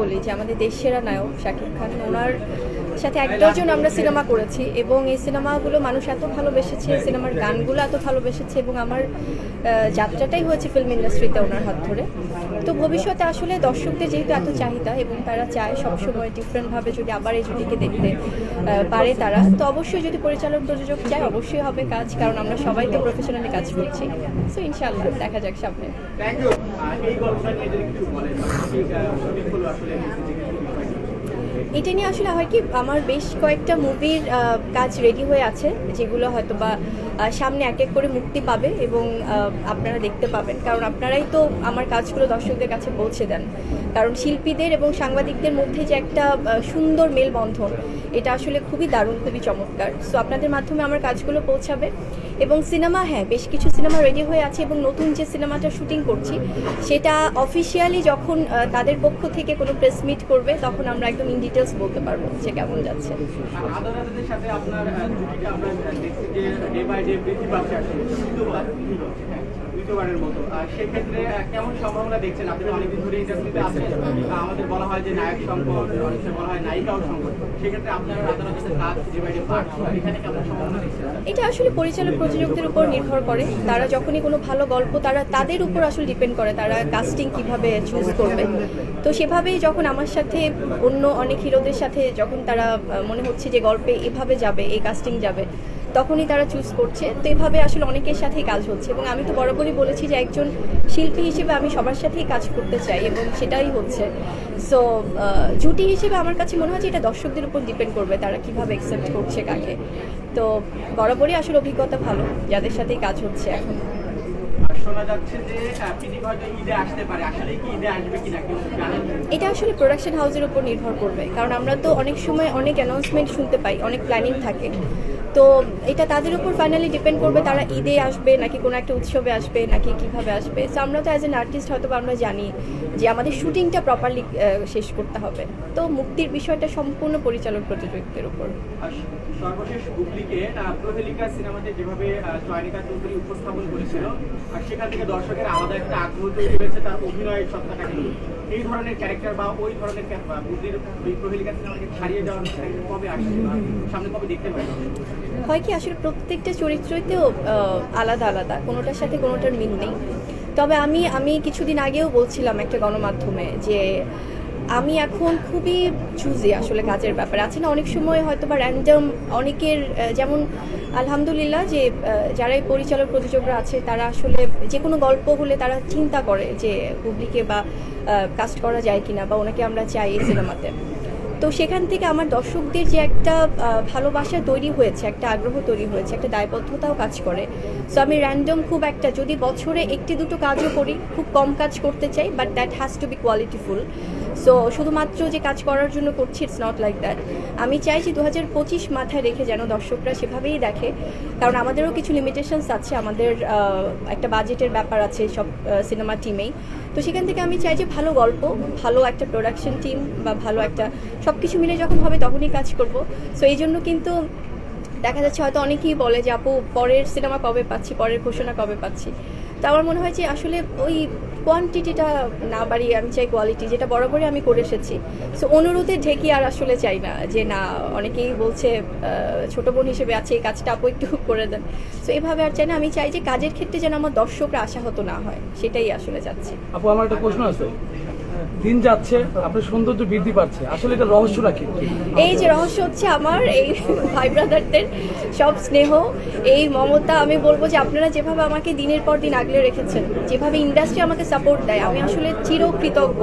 বলি যে আমাদের দেশ সেরা নায়ক শাকিব খান, ওনার সাথে এক ডজন আমরা সিনেমা করেছি এবং এই সিনেমাগুলো মানুষ এত ভালোবেসেছে, সিনেমার গানগুলো এত ভালোবেসেছে এবং আমার যাত্রাটাই হয়েছে ফিল্ম ইন্ডাস্ট্রিতে ওনার হাত ধরে। তো ভবিষ্যতে আসলে দর্শকদের যেহেতু এত চাহিদা এবং তারা চায় সবসময় ডিফারেন্টভাবে যদি আবার এই জুটিকে দেখতে পারে তারা, তো অবশ্যই যদি পরিচালক প্রযোজক চায় অবশ্যই হবে কাজ, কারণ আমরা সবাই তো প্রফেশনালি কাজ করছি। সো ইনশাআল্লাহ দেখা যাক সামনে। এটা নিয়ে আসলে হয় কি, আমার বেশ কয়েকটা মুভির কাজ রেডি হয়ে আছে, যেগুলো হয়তো বা সামনে এক এক করে মুক্তি পাবে এবং আপনারা দেখতে পাবেন, কারণ আপনারাই তো আমার কাজগুলো দর্শকদের কাছে পৌঁছে দেন। কারণ শিল্পীদের এবং সাংবাদিকদের মধ্যে যে একটা সুন্দর মেলবন্ধন, এটা আসলে খুবই দারুণ, খুবই চমৎকার। সো আপনাদের মাধ্যমে আমার কাজগুলো পৌঁছাবে এবং সিনেমা, হ্যাঁ বেশ কিছু সিনেমা রেডি হয়ে আছে এবং নতুন যে সিনেমাটা শুটিং করছি সেটা অফিসিয়ালি যখন তাদের পক্ষ থেকে কোনো প্রেস মিট করবে তখন আমরা একদম ইন ডিটেলস বলতে পারবো যে কেমন যাচ্ছে। সেক্ষেত্রে কেমন সম্ভাবনা দেখছেন? আপনি অনেকদিন ধরে ইন্ডাস্ট্রিতে আছেন, আমাদের বলা হয় যে নায়ক সংকট, অনেক বলা হয় নায়িকাও সংকট, সেক্ষেত্রে আপনার আদালতের কাজ যে বাইরে পাঠ, এখানে কেমন সম্ভাবনা দেখছেন? এটা আসলে পরিচালক প্রযোজকদের উপর নির্ভর করে, তারা যখনই কোনো ভালো গল্প তাদের উপর আসলে ডিপেন্ড করে তারা কাস্টিং কিভাবে চুজ করবে। তো সেভাবেই যখন আমার সাথে অন্য অনেক হিরোদের সাথে যখন তারা মনে হচ্ছে যে গল্পে এভাবে যাবে, এই কাস্টিং যাবে, তখনই তারা চুজ করছে। তো এভাবে আসলে অনেকের সাথেই কাজ হচ্ছে এবং আমি তো বরাবরই বলেছি যে একজন শিল্পী হিসেবে আমি সবার সাথেই কাজ করতে চাই এবং সেটাই হচ্ছে। সো জুটি হিসেবে আমার কাছে মনে হয় যে এটা দর্শকদের উপর ডিপেন্ড করবে তারা কিভাবে অ্যাকসেপ্ট করছে কাকে। তো বরাবরই আসলে অভিজ্ঞতা ভালো যাদের সাথেই কাজ হচ্ছে এখন। শোনা যাচ্ছে যে পিজি হয়তো ঈদে আসতে পারে, আসলে কি ঈদে আসবে কিনা কেউ জানেন? এটা আসলে প্রোডাকশন হাউসের উপর নির্ভর করবে, কারণ আমরা তো অনেক সময় অনেক অ্যানাউন্সমেন্ট শুনতে পাই, অনেক প্ল্যানিং থাকে। তো এটা তাদের উপর ফাইনালি ডিপেন্ড করবে তারা ঈদে আসবে নাকি কোনো একটা উৎসবে আসবে নাকি কিভাবে আসবে। সো আমরা তো অ্যাজ এন আর্টিস্ট হয়তো আমরা জানি যে আমাদের শুটিংটা প্রপারলি শেষ করতে হবে। তো মুক্তির বিষয়টা সম্পূর্ণ পরিচালক প্রযোজকদের উপর। সর্বশেষ গুগলিকে প্রহেলিকা সিনেমাতে যেভাবে চয়নিকা চৌধুরী উপস্থাপন করেছিল, আর সেখান থেকে দর্শকের আলাদা একটা আগ্রহ তৈরি হয়েছে তার অভিনয়ের সত্তাটাকে নিয়ে। এই ধরনের ক্যারেক্টার বা ওই ধরনের বুদ্ধির ওই প্রহেলিকা সিনেমাকে ছাড়িয়ে যাওয়ার কবে আসছে, সামনে কবে দেখতে পাই? হয় কি, আসলে প্রত্যেকটা চরিত্রতেও আলাদা আলাদা, কোনোটার সাথে কোনোটার মিল নেই। তবে আমি কিছুদিন আগেও বলছিলাম একটা গণমাধ্যমে যে আমি এখন খুবই চুজি আসলে কাজের ব্যাপারে। আছে না অনেক সময় হয়তো বা র্যান্ডম অনেকের, যেমন আলহামদুলিল্লাহ যে যারা এই পরিচালক প্রযোজকরা আছে তারা আসলে যে কোনো গল্প হলে তারা চিন্তা করে যে গুগলিকে বা কাস্ট করা যায় কিনা বা ওনাকে আমরা চাই এই সিনেমাতে। তো সেখান থেকে আমার দর্শকদের যে একটা ভালোবাসা তৈরি হয়েছে, একটা আগ্রহ তৈরি হয়েছে, একটা দায়বদ্ধতাও কাজ করে। সো আমি র্যান্ডম খুব একটা, যদি বছরে একটি দুটো কাজও করি, খুব কম কাজ করতে চাই, but that has to B qualityful. So শুধুমাত্র যে কাজ করার জন্য করছি, ইটস নট লাইক দ্যাট। আমি চাই যে 2025 মাথায় রেখে যেন দর্শকরা সেভাবেই দেখে, কারণ আমাদেরও কিছু লিমিটেশনস আছে, আমাদের একটা বাজেটের ব্যাপার আছে সব সিনেমা টিমেই। তো সেখান থেকে আমি চাই যে ভালো গল্প, ভালো একটা প্রোডাকশন টিম বা ভালো একটা সব কিছু মিলে যখন হবে তখনই কাজ করব। সো এই জন্য কিন্তু দেখা যাচ্ছে হয়তো অনেকেই বলে যে আপু পরের সিনেমা কবে পাচ্ছি, পরের ঘোষণা কবে পাচ্ছি। তো আমার মনে হয় যে আসলে ওই কোয়ান্টিটিটা না বাড়িয়ে আমি চাই কোয়ালিটি, যেটা বরাবরই আমি করে এসেছি। সো অনুরোধে ঢেকে আর আসলে চাই না যে না, অনেকেই বলছে ছোটো বোন হিসেবে আছে এই কাজটা আপু একটু করে দেন। সো এভাবে আর চাই না, আমি চাই যে কাজের ক্ষেত্রে যেন আমার দর্শকরা আশাহত না হয়, সেটাই আসলে চাচ্ছি। আপু আমার একটা প্রশ্ন আছে, দিন যাচ্ছে আপনার সৌন্দর্য বৃদ্ধি পাচ্ছে, আসলে এটা রহস্যটা কি? এই যে রহস্য হচ্ছে আমার এই ভাই ব্রাদারদের সব স্নেহ, এই মমতা। আমি বলবো যে আপনারা যেভাবে আমাকে দিনের পর দিন আগলে রেখেছেন, যেভাবে ইন্ডাস্ট্রি আমাকে সাপোর্ট দেয়, আমি আসলে চিরকৃতজ্ঞ।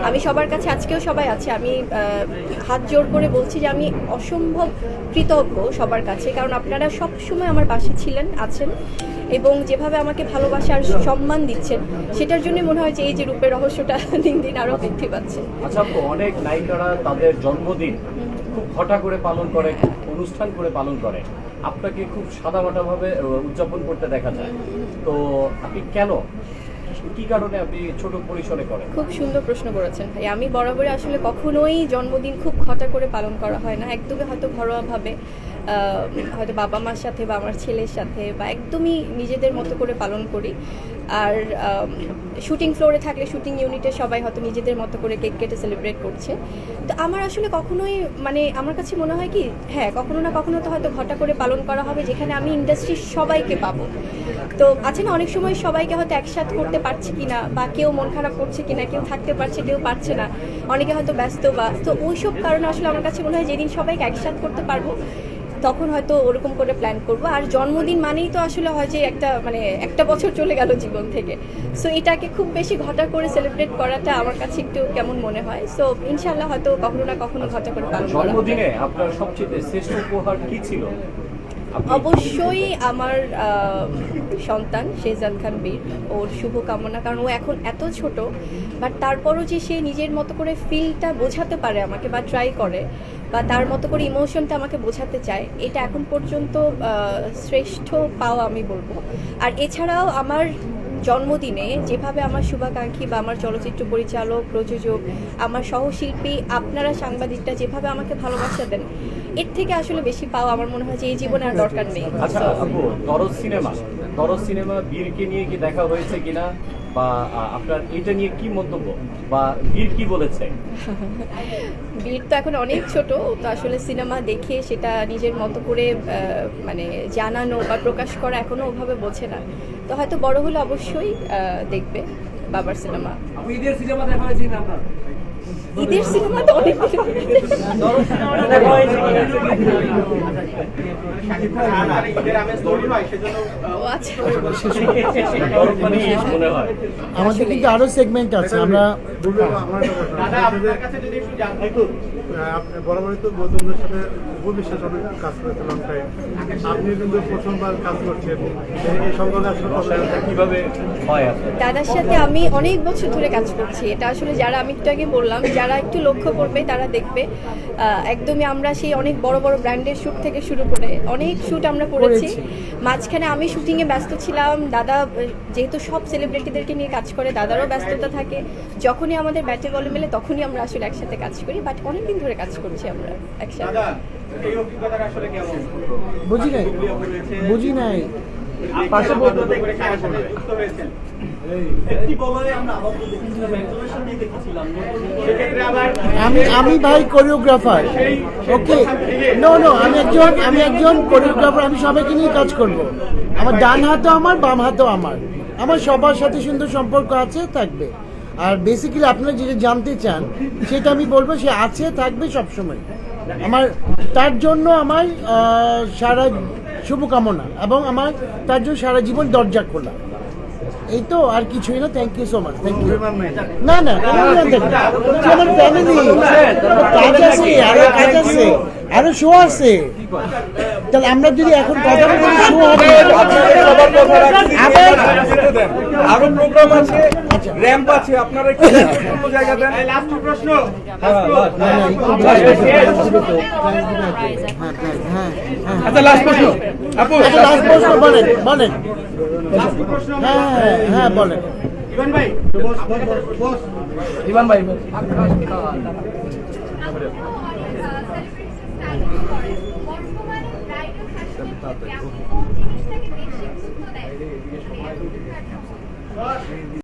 আমি সবার কাছে, আজকেও সবাই আছে, আমি হাত জোর করে বলছি যে আমি অসম্ভব কৃতজ্ঞ সবার কাছে, কারণ আপনারা সব সময় আমার পাশে ছিলেন, আছেন এবং যেভাবে আমাকে ভালোবাসা আর সম্মান দিচ্ছেন, সেটার জন্য মনে হয় যে এই যে রূপের রহস্যটা দিন দিন আরো বৃদ্ধি পাচ্ছে। আচ্ছা, অনেক নায়িকারা তাদের জন্মদিন খুব হঠাৎ করে পালন করে, অনুষ্ঠান করে পালন করে, আপনাকে খুব সাদামাটাভাবে উদযাপন করতে দেখা যায়। তো আপনি কেন, কি কারণে আপনি ছোট পরিসরে করেন? খুব সুন্দর প্রশ্ন করেছেন ভাই। আমি বরাবরই আসলে কখনোই জন্মদিন খুব ঘটা করে পালন করা হয় না, একদমই হয়তো ঘরোয়াভাবে, হয়তো বাবা মার সাথে বা আমার ছেলের সাথে বা একদমই নিজেদের মতো করে পালন করি। আর শুটিং ফ্লোরে থাকলে শুটিং ইউনিটে সবাই হয়তো নিজেদের মতো করে কেক কেটে সেলিব্রেট করছে। তো আমার আসলে কখনোই মানে আমার কাছে মনে হয় কি, হ্যাঁ কখনো না কখনো তো হয়তো ঘটা করে পালন করা হবে যেখানে আমি ইন্ডাস্ট্রির সবাইকে পাবো। তো আছে না অনেক সময় সবাইকে হয়তো একসাথে করতে পারছি কিনা, বা কেউ মন খারাপ করছে কিনা, কেউ থাকতে পারছে কেউ পারছে না, অনেকে হয়তো ব্যস্ত, বা তো ওইসব কারণে আসলে আমার কাছে মনে হয় যেদিন সবাইকে একসাথে করতে পারবো তখন হয়তো ওরকম করে প্ল্যান করব। আর জন্মদিন মানেই তো আসলে হয় যে একটা বছর চলে গেল জীবন থেকে, সো এটাকে খুব বেশি ঘটা করে সেলিব্রেট করাটা আমার কাছে একটু কেমন মনে হয়। সো ইনশাল্লাহ হয়তো কখনো না কখনো ঘটা করে পালন করা হবে। জন্মদিনে আপনার সবচেয়ে শ্রেষ্ঠ উপহার কি ছিল? অবশ্যই আমার সন্তান শেহজাদ খান বীর, ওর শুভকামনা, কারণ ও এখন এত ছোট, বাট তারপরও যে সে নিজের মতো করে ফিলটা বোঝাতে পারে আমাকে, বা ট্রাই করে, বা তার মতো করে ইমোশনটা আমাকে বোঝাতে চায়, এটা এখন পর্যন্ত শ্রেষ্ঠ পাওয়া আমি বলবো। আর এছাড়াও আমার জন্মদিনে যেভাবে আমার শুভাকাঙ্ক্ষী বা আমার চলচ্চিত্র পরিচালক, প্রযোজক, আমার সহশিল্পী, আপনারা সাংবাদিকরা যেভাবে আমাকে ভালোবাসা দেন, এর থেকে আসলে বেশি পাওয়া আমার মনে হয় যে এই জীবনে আর দরকার নেই। আচ্ছা আপু, দরজ সিনেমা বীরকে নিয়ে কি দেখা হয়েছে কিনা, বা আপনার এটা নিয়ে কি মন্তব্য, বা বীর কি বলেছে? বীর তো এখন অনেক ছোট, ও তো আসলে সিনেমা দেখে সেটা নিজের মতো করে মানে জানানো বা প্রকাশ করা এখনো ওভাবে বোঝে না। তো হয়তো বড় হলে অবশ্যই দেখবে বাবার সিনেমা। ঈদের সিনেমা দেখা হয়েছে না আপনার? ঈদের সিনেমা তো অনেক ঈদের আমেজ তৈরি হয় সেজন্য ও আচ্ছা। দরদ মানে শেষ মনে হয়। আমাদের কিন্তু আরো সেগমেন্ট আছে, আমরা দাদা আপনার কাছে যদি একটু জানতে আপনি বরাবরই তো বন্ধুদের সাথে উপবিশ্বাস অনেক কাজ করেছেন লং টাইম, আপনি কিন্তু প্রথমবার কাজ করছেন, এই সম্পর্কে আসলে রসায়নটা কিভাবে হয় আপনার? দাদার সাথে আমি অনেক বছর ধরে কাজ করছি। এটা আসলে যারা, আমি একটু আগে বললাম, যারা একটু লক্ষ্য করবে তারা দেখবে একদমই আমরা সেই অনেক বড় বড় ব্র্যান্ডের শ্যুট থেকে শুরু করে অনেক শ্যুট আমরা করেছি। মাঝখানে আমি শুটিংয়ে ব্যস্ত ছিলাম, দাদা যেহেতু সব সেলিব্রিটিদেরকে নিয়ে কাজ করে, দাদারও ব্যস্ততা থাকে। যখনই আমাদের ব্যাটে বলে মেলে তখনই আমরা আসলে একসাথে কাজ করি, বাট অনেকদিন ধরে কাজ করছি আমরা একসাথে। দাদা এই অভিজ্ঞতাটা আসলে কেমন? বুঝি নাই পাশে বলতে করে কার সাথে যুক্ত হয়েছেন? একটি বলারে আমরা আবদ্ধ দেখেছিলাম, একজনের সাথে দেখেছিলাম, সেক্ষেত্রে আবার আমি ভাই কোরিওগ্রাফার। ওকে, নো আমি একজন কোরিওগ্রাফার। আমি সবাইকে নিয়ে কাজ করব। আমার ডান হাতও আমার, বাম হাতও আমার সবার সাথে সুন্দর সম্পর্ক আছে, থাকবে। আর বেসিক্যালি আপনারা যেটা জানতে চান সেটা আমি বলবো, সে আছে, থাকবে সবসময়। আমার তার জন্য আমার সারা শুভকামনা, এবং আমার তার জন্য সারা জীবন দরজা খোলা। এই তো, আর কিছুই না। Thank you so much. Thank you. না আমার ফ্যামিলি কাজ আছে, আরো শো আছে। তাহলে আমরা যদি এখন কথা বলি, শো হবে, আরো প্রোগ্রাম আছে, র‍্যাম্প আছে, আপনারা একটু জায়গা দেন। লাস্ট প্রশ্ন, আচ্ছা লাস্ট প্রশ্ন আপু, লাস্ট প্রশ্ন বলেন। হ্যাঁ বলেন। ইভান ভাই, ইভান ভাই জিনিসটাকে বেশি গুরুত্ব দেয়।